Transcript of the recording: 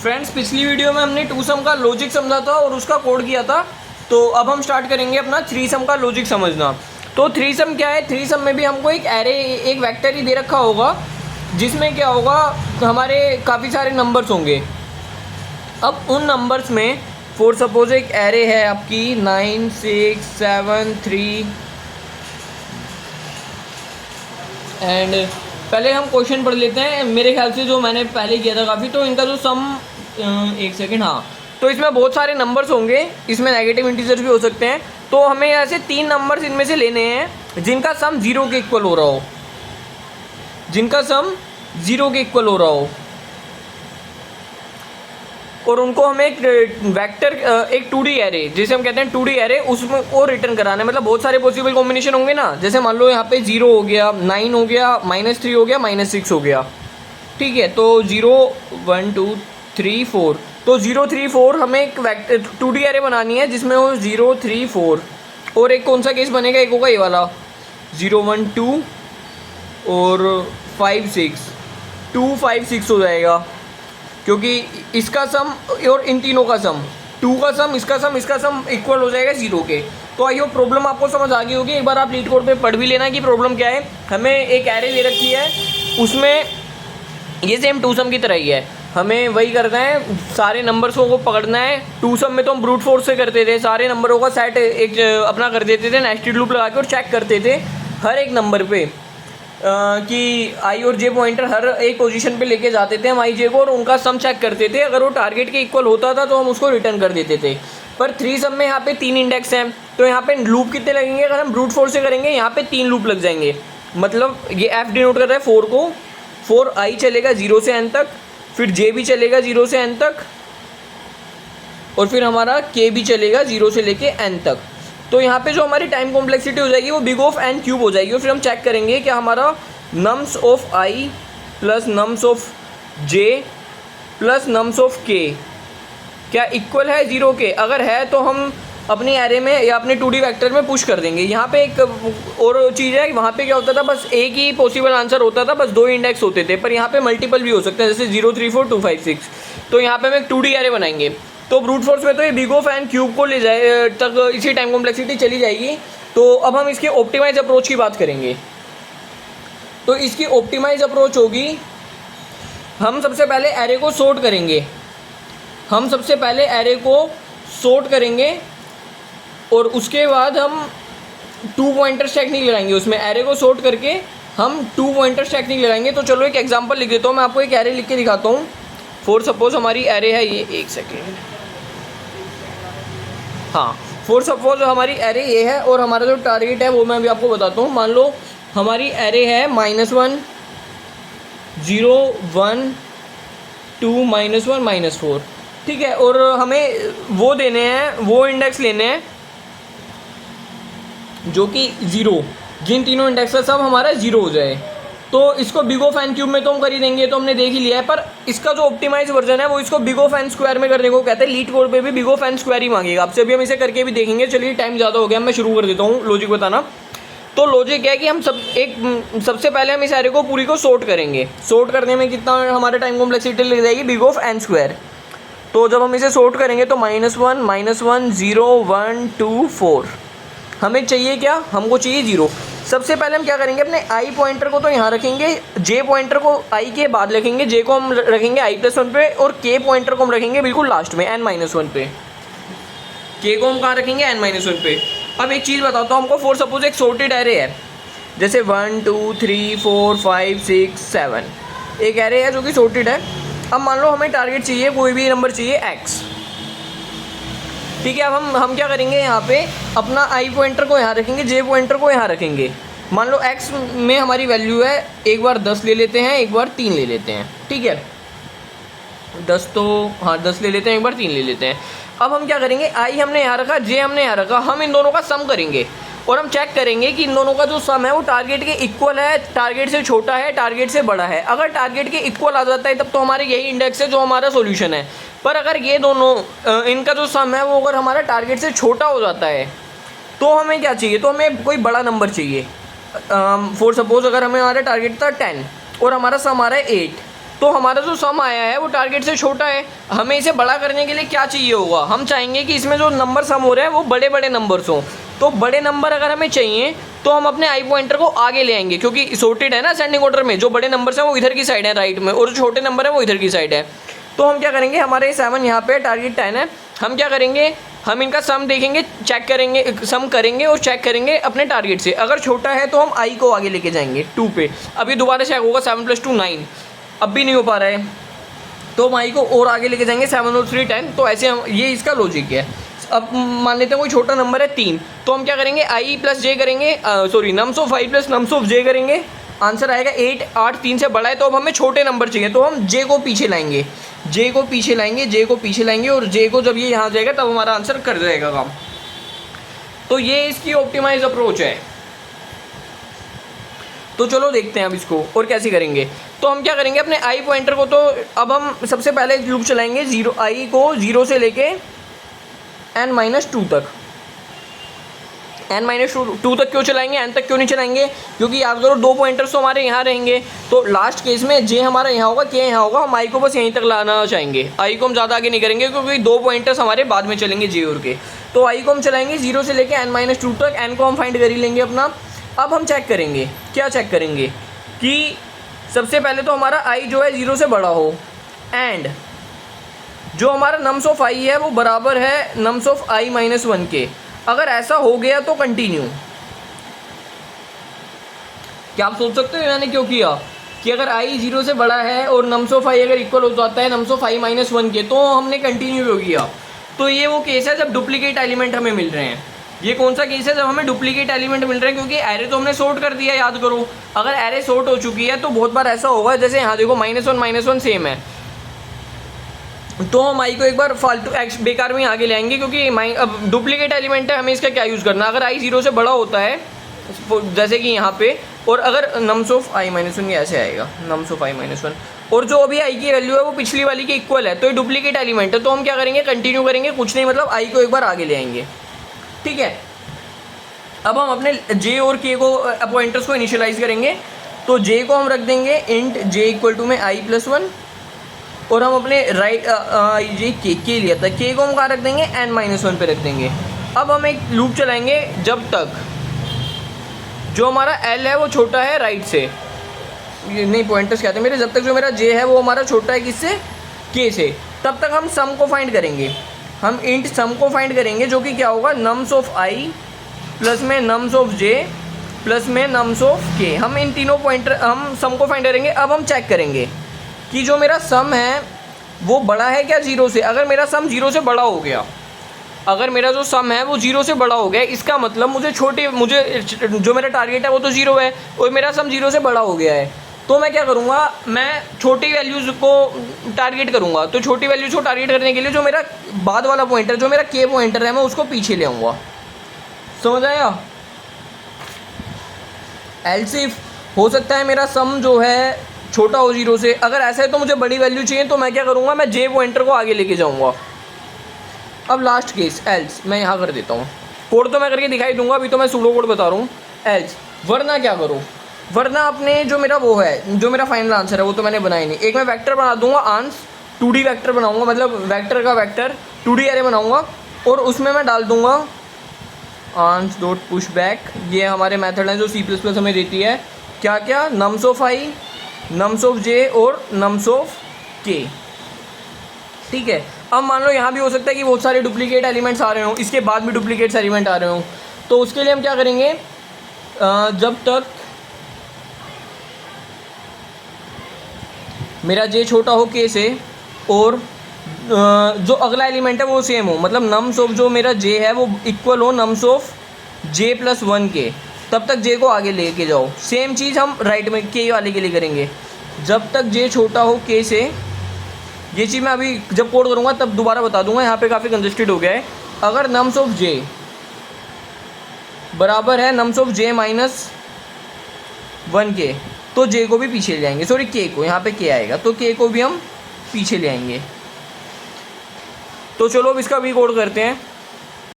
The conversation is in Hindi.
फ्रेंड्स, पिछली वीडियो में हमने 2 सम का लॉजिक समझा था और उसका कोड किया था। तो अब हम स्टार्ट करेंगे अपना 3 सम का लॉजिक समझना। तो 3 सम क्या है? 3 सम में भी हमको एक एरे, एक वेक्टर ही दे रखा होगा जिसमें क्या होगा, हमारे काफ़ी सारे नंबर्स होंगे। अब उन नंबर्स में फॉर सपोज एक एरे है आपकी 9 6 7 3 एंड पहले हम क्वेश्चन पढ़ लेते हैं। मेरे ख्याल से जो मैंने पहले किया था काफ़ी, तो इनका जो सम, एक सेकेंड, हाँ, तो इसमें बहुत सारे नंबर्स होंगे, इसमें नेगेटिव इंटीजर्स भी हो सकते हैं। तो हमें ऐसे 3 नंबर्स इनमें से लेने हैं जिनका सम 0 के इक्वल हो रहा हो, जिनका सम 0 के इक्वल हो रहा हो, और उनको हमें एक वेक्टर, एक 2D एरे, जैसे हम कहते हैं 2D एरे, उसमें को रिटर्न कराना है। मतलब बहुत सारे पॉसिबल कॉम्बिनेशन होंगे ना। जैसे मान लो यहाँ पे 0 हो गया, 9 हो गया, -3 हो गया, -6 हो गया, ठीक है। तो 0 1 2 3 4, तो 0 3 4 हमें एक वेक्टर 2D एरे बनानी है जिसमें हो 0 3 4। और एक कौन सा केस बनेगा? एक होगा ये वाला 0 1 2 और 5 6, 2 5 6 हो जाएगा, क्योंकि इसका सम और इन तीनों का सम, 2 का सम, इसका सम इक्वल हो जाएगा 0 के। तो आई होप प्रॉब्लम आपको समझ आ गई होगी। एक बार आप लीड कोड पे पढ़ भी लेना कि प्रॉब्लम क्या है। हमें एक एरे दे रखी है, उसमें ये सेम 2 सम की तरह ही है। हमें वही करना है, सारे नंबर्स को पकड़ना है। 2 सम में तो हम ब्रूट फोर्स से करते थे, सारे नंबरों का सेट एक अपना कर देते थे, नेस्टेड लूप लगा के, और चेक करते थे हर एक नंबर पे कि आई और जे पॉइंटर हर एक पोजीशन पे लेके जाते थे हम आई जे को, और उनका सम चेक करते थे। अगर वो टारगेट के इक्वल होता था तो हम उसको रिटर्न कर देते थे। पर 3 सम में यहाँ पे 3 इंडेक्स हैं, तो यहाँ पे लूप कितने लगेंगे? अगर हम ब्रूट फोर्स से करेंगे यहाँ पे 3 लूप लग जाएंगे। मतलब ये एफ डिनोट कर रहा है 4 को, 4 आई चलेगा 0 से n तक, फिर जे भी चलेगा 0 से n तक, और फिर हमारा के भी चलेगा 0 से लेके n तक। तो यहाँ पे जो हमारी टाइम कॉम्प्लेक्सिटी हो जाएगी वो बिग ऑफ n क्यूब हो जाएगी। और फिर हम चेक करेंगे कि हमारा nums of i plus norms of j plus norms of k क्या इक्वल है 0 के। अगर है तो हम अपनी एरे में या अपने 2D वेक्टर में पुश कर देंगे। यहाँ पे एक और चीज़ है, वहाँ पे क्या होता था, बस एक ही पॉसिबल आंसर होता था, बस 2 इंडेक्स होते थे। पर यहाँ पे मल्टीपल भी हो सकते हैं, जैसे 0 3 4 2 5 6। तो यहाँ पे हम एक 2D एरे बनाएंगे। तो ब्रूट फोर्स में तो ये बिग ऑफ n क्यूब को ले जाए तक इसी टाइम कॉम्प्लेक्सिटी चली जाएगी। तो अब हम इसके ऑप्टिमाइज अप्रोच की बात करेंगे। तो इसकी ऑप्टिमाइज अप्रोच होगी, हम सबसे पहले एरे को सॉर्ट करेंगे। हम सबसे पहले एरे को सॉर्ट करेंगे और उसके बाद हम 2 पॉइंटर्स टेक्निक लगाएंगे। उसमें एरे को सॉर्ट करके हम 2 पॉइंटर्स टेक्निक लगाएंगे। तो चलो एक एग्जांपल लिख देता हूँ, मैं आपको एक एरे लिख के दिखाता हूँ। फॉर सपोज हमारी एरे है ये, एक सेकेंड, हाँ, फॉर सपोज हमारी एरे ये है और हमारा जो टारगेट है वो मैं अभी आपको बताता हूँ। मान लो हमारी एरे है -1 0 1 2 -1 -4, ठीक है। और हमें वो देने हैं, वो इंडेक्स लेने हैं जो कि 0, जिन तीनों इंडेक्स का सब हमारा 0 हो जाए। तो इसको बिग ऑफ n क्यूब में तो हम कर ही देंगे, तो हमने देख ही लिया है। पर इसका जो ऑप्टिमाइज वर्जन है वो इसको बिग ऑफ n स्क्वायर में करने को कहते हैं। लीड कोड पे भी बिग ऑफ n स्क्वायर ही मांगेगा आपसे। अभी हम इसे करके भी देखेंगे। चलिए टाइम ज़्यादा हो गया, मैं शुरू कर देता हूँ लॉजिक बताना। तो लॉजिक है कि हम सबसे पहले हम इस एरे को पूरी को सॉर्ट करेंगे। सॉर्ट करने में कितना हमारे टाइम कॉम्प्लेक्सिटी लग जाएगी? Big of n square. तो जब हम इसे सॉर्ट करेंगे तो -1 -1 0 1 2 4 हमें चाहिए क्या? हमको चाहिए 0। सबसे पहले हम क्या करेंगे, अपने i पॉइंटर को तो यहाँ रखेंगे, j पॉइंटर को i के बाद रखेंगे, j को हम रखेंगे i+1 पे, और k पॉइंटर को हम रखेंगे बिल्कुल लास्ट में n-1 पे। k को हम कहाँ रखेंगे? n-1 पे। अब एक चीज़ बताता हूँ हमको। फॉर सपोज एक सॉर्टेड एरे है, जैसे 1 2 3 4 5 6 7, एक एरे है जो कि सॉर्टेड है। अब मान लो हमें टारगेट चाहिए, कोई भी नंबर चाहिए x, ठीक है। अब हम क्या करेंगे, यहाँ पे अपना i पॉइंटर को यहाँ रखेंगे, j पॉइंटर को यहाँ रखेंगे। मान लो x में हमारी वैल्यू है, एक बार 10 ले लेते हैं, एक बार 3 ले लेते हैं, ठीक है। 10 तो हाँ 10 ले लेते हैं, एक बार 3 ले लेते हैं। अब हम क्या करेंगे, i हमने यहाँ रखा, j हमने यहाँ रखा, हम इन दोनों का सम करेंगे और हम चेक करेंगे कि इन दोनों का जो सम है वो टारगेट के इक्वल है, टारगेट से छोटा है, टारगेट से बड़ा है। अगर टारगेट के इक्वल आ जाता है तब तो हमारे यही इंडेक्स है जो हमारा सॉल्यूशन है। पर अगर ये दोनों इनका जो सम है वो अगर हमारा टारगेट से छोटा हो जाता है तो हमें क्या चाहिए? तो हमें कोई बड़ा नंबर चाहिए। फॉर सपोज अगर हमें हमारा टारगेट था 10 और हमारा सम आ रहा है 8, तो हमारा जो सम आया है वो टारगेट से छोटा है। हमें इसे बड़ा करने के लिए क्या चाहिए होगा, हम चाहेंगे कि इसमें जो नंबर सम हो रहे हैं वो बड़े बड़े नंबर्स हों। तो बड़े नंबर अगर हमें चाहिए तो हम अपने आई पॉइंटर को आगे ले आएंगे, क्योंकि सॉर्टेड है ना असेंडिंग ऑर्डर में, जो बड़े नंबर्स हैं वो इधर की साइड है राइट में, और जो छोटे नंबर है वो इधर की साइड है। तो हम क्या करेंगे, हमारे 7 यहाँ पे टारगेट 10 है, हम क्या करेंगे, हम इनका सम देखेंगे, चेक करेंगे, सम करेंगे और चेक करेंगे अपने टारगेट से। अगर छोटा है तो हम आई को आगे लेके जाएंगे 2 पे। अभी दोबारा चेक होगा 7 + 2 9, अब भी नहीं हो पा रहा है, तो हम आई को और आगे लेके जाएंगे 7 और 3 10। तो ऐसे हम, ये इसका लॉजिक है। अब मान लेते हैं कोई छोटा नंबर है 3, तो हम क्या करेंगे, आई प्लस जे करेंगे, sorry norms of I plus norms of J करेंगे, आंसर आएगा 8। 8 3 से बड़ा है, तो अब हमें छोटे नंबर चाहिए, तो हम जे को पीछे लाएंगे, जे को पीछे लाएंगे, जे को पीछे लाएंगे, और जे को जब ये यहाँ जाएगा तब हमारा आंसर कर जाएगा काम। तो ये इसकी ऑप्टिमाइज अप्रोच है। तो चलो देखते हैं अब इसको और कैसे करेंगे। तो हम क्या करेंगे, अपने आई पॉइंटर को, तो अब हम सबसे पहले लूप चलाएंगे आई को 0 से लेके n-2 तक। n-2 तक क्यों चलाएंगे, n तक क्यों नहीं चलाएंगे, क्योंकि याद करो 2 पॉइंटर्स तो हमारे यहाँ रहेंगे। तो लास्ट केस में जे हमारा यहाँ होगा, के यहाँ होगा, हम आई को बस यहीं तक लाना चाहेंगे, आई को हम ज़्यादा आगे नहीं करेंगे, क्योंकि 2 पॉइंटर्स हमारे बाद में चलेंगे जे और के। तो आई को हम चलाएंगे 0 से लेके n-2 तक, n को हम फाइंड कर ही लेंगे अपना। अब हम चेक करेंगे, क्या चेक करेंगे कि सबसे पहले तो हमारा आई जो है 0 से बड़ा हो, एंड जो हमारा नम्स ऑफ आई है वो बराबर है नम्स ऑफ i-1 के। अगर ऐसा हो गया तो कंटिन्यू। क्या आप सोच सकते हो मैंने क्यों किया, कि अगर i 0 से बड़ा है और नम्स ऑफ आई अगर इक्वल हो जाता है नम्स ऑफ i-1 के, तो हमने कंटिन्यू क्यों किया। तो ये वो केस है जब डुप्लीकेट एलिमेंट हमें मिल रहे हैं। ये कौन सा केस है, जब हमें डुप्लीकेट एलिमेंट मिल रहे हैं, क्योंकि एरे तो हमने सॉर्ट कर दिया, याद करो। अगर एरे सॉर्ट हो चुकी है तो बहुत बार ऐसा होगा, जैसे यहाँ देखो -1 सेम है, तो हम आई को एक बार फालतू बेकार में आगे ले आएंगे, क्योंकि अब डुप्लीकेट एलिमेंट है, हमें इसका क्या यूज़ करना। अगर आई 0 से बड़ा होता है जैसे कि यहाँ पे, और अगर नम्स ऑफ i-1 ऐसे आएगा, नम्स ऑफ i-1, और जो अभी आई की वैल्यू है वो पिछली वाली के इक्वल है, तो ये डुप्लीकेट एलिमेंट है। तो हम क्या करेंगे, कंटिन्यू करेंगे, कुछ नहीं, मतलब आई को एक बार आगे ले आएंगे, ठीक है। अब हम अपने जे और के को पॉइंटर्स को इनिशियलाइज करेंगे। तो जे को हम रख देंगे इंट जे इक्वल टू में i+1, और हम अपने राइट ये के लिया था, के को हम कहाँ रख देंगे, n-1 पे रख देंगे। अब हम एक लूप चलाएंगे जब तक जो हमारा l है वो छोटा है राइट से, नहीं पॉइंटर्स क्या थे मेरे, जब तक जो मेरा j है वो हमारा छोटा है किससे, k से, तब तक हम सम को फाइंड करेंगे। हम इंट सम को फाइंड करेंगे, जो कि क्या होगा, नम्स ऑफ i प्लस में नम्स ऑफ j प्लस में नम्स ऑफ k। हम इन तीनों पॉइंटर हम सम को फाइंड करेंगे। अब हम चेक करेंगे कि जो मेरा सम है वो बड़ा है क्या 0 से। अगर मेरा सम 0 से बड़ा हो गया, अगर मेरा जो सम है वो 0 से बड़ा हो गया, इसका मतलब मुझे जो मेरा टारगेट है वो तो 0 है, और मेरा सम 0 से बड़ा हो गया है। तो मैं क्या करूँगा, मैं छोटी वैल्यूज़ को टारगेट करूँगा। तो छोटी वैल्यूज़ को टारगेट करने के लिए जो मेरा बाद वाला पॉइंटर, जो मेरा के पॉइंटर है, मैं उसको पीछे ले आऊँगा। समझ आया। एल्स इफ हो सकता है मेरा सम जो है छोटा हो 0 से, अगर ऐसा है तो मुझे बड़ी वैल्यू चाहिए, तो मैं क्या करूँगा, मैं जे पॉइंटर को आगे लेके जाऊँगा। अब लास्ट केस एल्स मैं यहाँ कर देता हूँ, कोड तो मैं करके दिखाई दूंगा, अभी तो मैं सूडो कोड बता रहा हूँ। एल्स वरना क्या करो, वरना अपने जो मेरा वो है, जो मेरा फाइनल आंसर है वो तो मैंने बनाया नहीं, एक मैं वेक्टर बना दूंगा, आंस 2D वेक्टर बनाऊंगा, मतलब वेक्टर का वेक्टर 2D एरे बनाऊंगा, और उसमें मैं डाल दूंगा आंस डॉट पुश बैक। ये हमारे मेथड है जो C++ हमें देती है, क्या क्या, norms of I, norms of J और नम्स ऑफ के, ठीक है। अब मान लो यहाँ भी हो सकता है कि बहुत सारे डुप्लीकेट एलिमेंट्स आ रहे हों, इसके बाद भी डुप्लीकेट एलिमेंट आ रहे हों, तो उसके लिए हम क्या करेंगे, जब तक मेरा जे छोटा हो के से और जो अगला एलिमेंट है वो सेम हो, मतलब नम्स ऑफ जो मेरा जे है वो इक्वल हो नम्स ऑफ j+1 के, तब तक जे को आगे लेके जाओ। सेम चीज़ हम राइट में के वाले के लिए करेंगे, जब तक जे छोटा हो के से। ये चीज़ मैं अभी जब कोड करूँगा तब दोबारा बता दूंगा, यहाँ पे काफ़ी कंजस्टेड हो गया है। अगर नम्स ऑफ जे बराबर है नम्स ऑफ j-1 के, तो जे को भी पीछे ले जाएंगे, सॉरी के को, यहाँ पे के आएगा तो के को भी हम पीछे ले आएंगे। तो चलो अब इसका भी कोड करते हैं।